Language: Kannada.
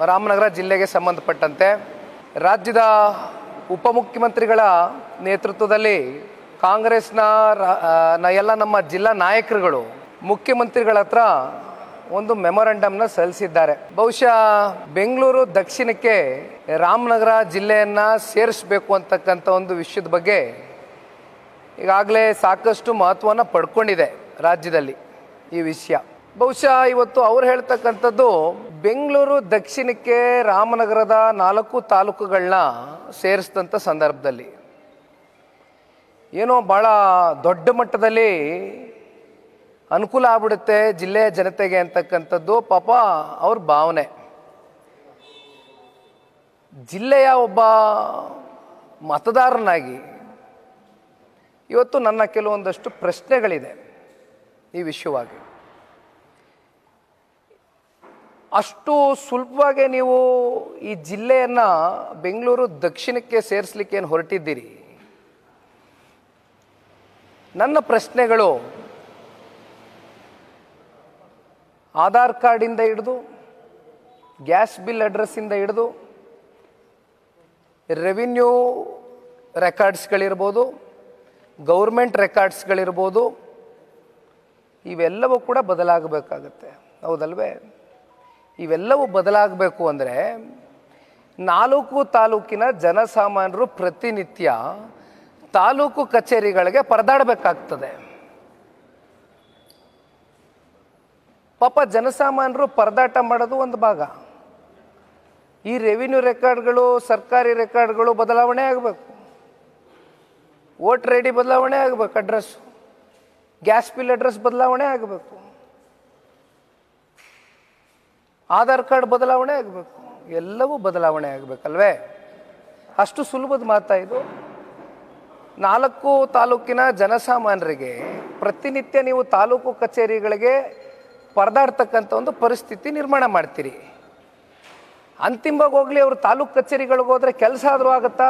ರಾಮನಗರ ಜಿಲ್ಲೆಗೆ ಸಂಬಂಧಪಟ್ಟಂತೆ ರಾಜ್ಯದ ಉಪಮುಖ್ಯಮಂತ್ರಿಗಳ ನೇತೃತ್ವದಲ್ಲಿ ಕಾಂಗ್ರೆಸ್ನ ಎಲ್ಲ ನಮ್ಮ ಜಿಲ್ಲಾ ನಾಯಕರುಗಳು ಮುಖ್ಯಮಂತ್ರಿಗಳ ಹತ್ರ ಒಂದು ಮೆಮೊರಂಡಮ್ನ ಸಲ್ಲಿಸಿದ್ದಾರೆ. ಬಹುಶಃ ಬೆಂಗಳೂರು ದಕ್ಷಿಣಕ್ಕೆ ರಾಮನಗರ ಜಿಲ್ಲೆಯನ್ನು ಸೇರಿಸಬೇಕು ಅಂತಕ್ಕಂಥ ಒಂದು ವಿಷಯದ ಬಗ್ಗೆ ಈಗಾಗಲೇ ಸಾಕಷ್ಟು ಮಹತ್ವವನ್ನು ಪಡ್ಕೊಂಡಿದೆ ರಾಜ್ಯದಲ್ಲಿ ಈ ವಿಷಯ. ಬಹುಶಃ ಇವತ್ತು ಅವ್ರು ಹೇಳ್ತಕ್ಕಂಥದ್ದು ಬೆಂಗಳೂರು ದಕ್ಷಿಣಕ್ಕೆ ರಾಮನಗರದ 4 ತಾಲೂಕುಗಳನ್ನ ಸೇರಿಸಿದಂಥ ಸಂದರ್ಭದಲ್ಲಿ ಏನೋ ಭಾಳ ದೊಡ್ಡ ಮಟ್ಟದಲ್ಲಿ ಅನುಕೂಲ ಆಗ್ಬಿಡುತ್ತೆ ಜಿಲ್ಲೆಯ ಜನತೆಗೆ ಅಂತಕ್ಕಂಥದ್ದು ಪಾಪ ಅವ್ರ ಭಾವನೆ. ಜಿಲ್ಲೆಯ ಒಬ್ಬ ಮತದಾರನಾಗಿ ಇವತ್ತು ನನ್ನ ಕೆಲವೊಂದಷ್ಟು ಪ್ರಶ್ನೆಗಳಿದೆ ಈ ವಿಷಯವಾಗಿ. ಅಷ್ಟು ಸುಲಭವಾಗಿ ನೀವು ಈ ಜಿಲ್ಲೆಯನ್ನು ಬೆಂಗಳೂರು ದಕ್ಷಿಣಕ್ಕೆ ಸೇರಿಸಲಿಕ್ಕೆ ಏನು ಹೊರಟಿದ್ದೀರಿ? ನನ್ನ ಪ್ರಶ್ನೆಗಳು ಆಧಾರ್ ಕಾರ್ಡಿಂದ ಹಿಡಿದು ಗ್ಯಾಸ್ ಬಿಲ್ ಅಡ್ರೆಸ್ಸಿಂದ ಹಿಡಿದು ರೆವಿನ್ಯೂ ರೆಕಾರ್ಡ್ಸ್ಗಳಿರ್ಬೋದು, ಗೌರ್ಮೆಂಟ್ ರೆಕಾರ್ಡ್ಸ್ಗಳಿರ್ಬೋದು, ಇವೆಲ್ಲವೂ ಕೂಡ ಬದಲಾಗಬೇಕಾಗತ್ತೆ, ಹೌದಲ್ವೇ? ಇವೆಲ್ಲವೂ ಬದಲಾಗಬೇಕು ಅಂದರೆ 4 ತಾಲೂಕಿನ ಜನಸಾಮಾನ್ಯರು ಪ್ರತಿನಿತ್ಯ ತಾಲೂಕು ಕಚೇರಿಗಳಿಗೆ ಪರದಾಡಬೇಕಾಗ್ತದೆ. ಪಾಪ ಜನಸಾಮಾನ್ಯರು ಪರದಾಟ ಮಾಡೋದು ಒಂದು ಭಾಗ. ಈ ರೆವಿನ್ಯೂ ರೆಕಾರ್ಡ್ಗಳು, ಸರ್ಕಾರಿ ರೆಕಾರ್ಡ್ಗಳು ಬದಲಾವಣೆ ಆಗಬೇಕು, ವೋಟರ್ ಐ ಡಿ ಬದಲಾವಣೆ ಆಗಬೇಕು, ಅಡ್ರೆಸ್ಸು, ಗ್ಯಾಸ್ ಬಿಲ್ ಅಡ್ರೆಸ್ ಬದಲಾವಣೆ ಆಗಬೇಕು, ಆಧಾರ್ ಕಾರ್ಡ್ ಬದಲಾವಣೆ ಆಗಬೇಕು, ಎಲ್ಲವೂ ಬದಲಾವಣೆ ಆಗಬೇಕಲ್ವೇ? ಅಷ್ಟು ಸುಲಭದ ಮಾತಾ ಇದು? 4 ತಾಲೂಕಿನ ಜನಸಾಮಾನ್ಯರಿಗೆ ಪ್ರತಿನಿತ್ಯ ನೀವು ತಾಲೂಕು ಕಚೇರಿಗಳಿಗೆ ಪರದಾಡ್ತಕ್ಕಂಥ ಒಂದು ಪರಿಸ್ಥಿತಿ ನಿರ್ಮಾಣ ಮಾಡ್ತೀರಿ. ಅಂತಿಮವಾಗಿ ಹೋಗಲಿ, ಅವರು ತಾಲೂಕು ಕಚೇರಿಗಳಿಗೆ ಹೋದರೆ ಕೆಲಸ ಆದರೂ ಆಗುತ್ತಾ?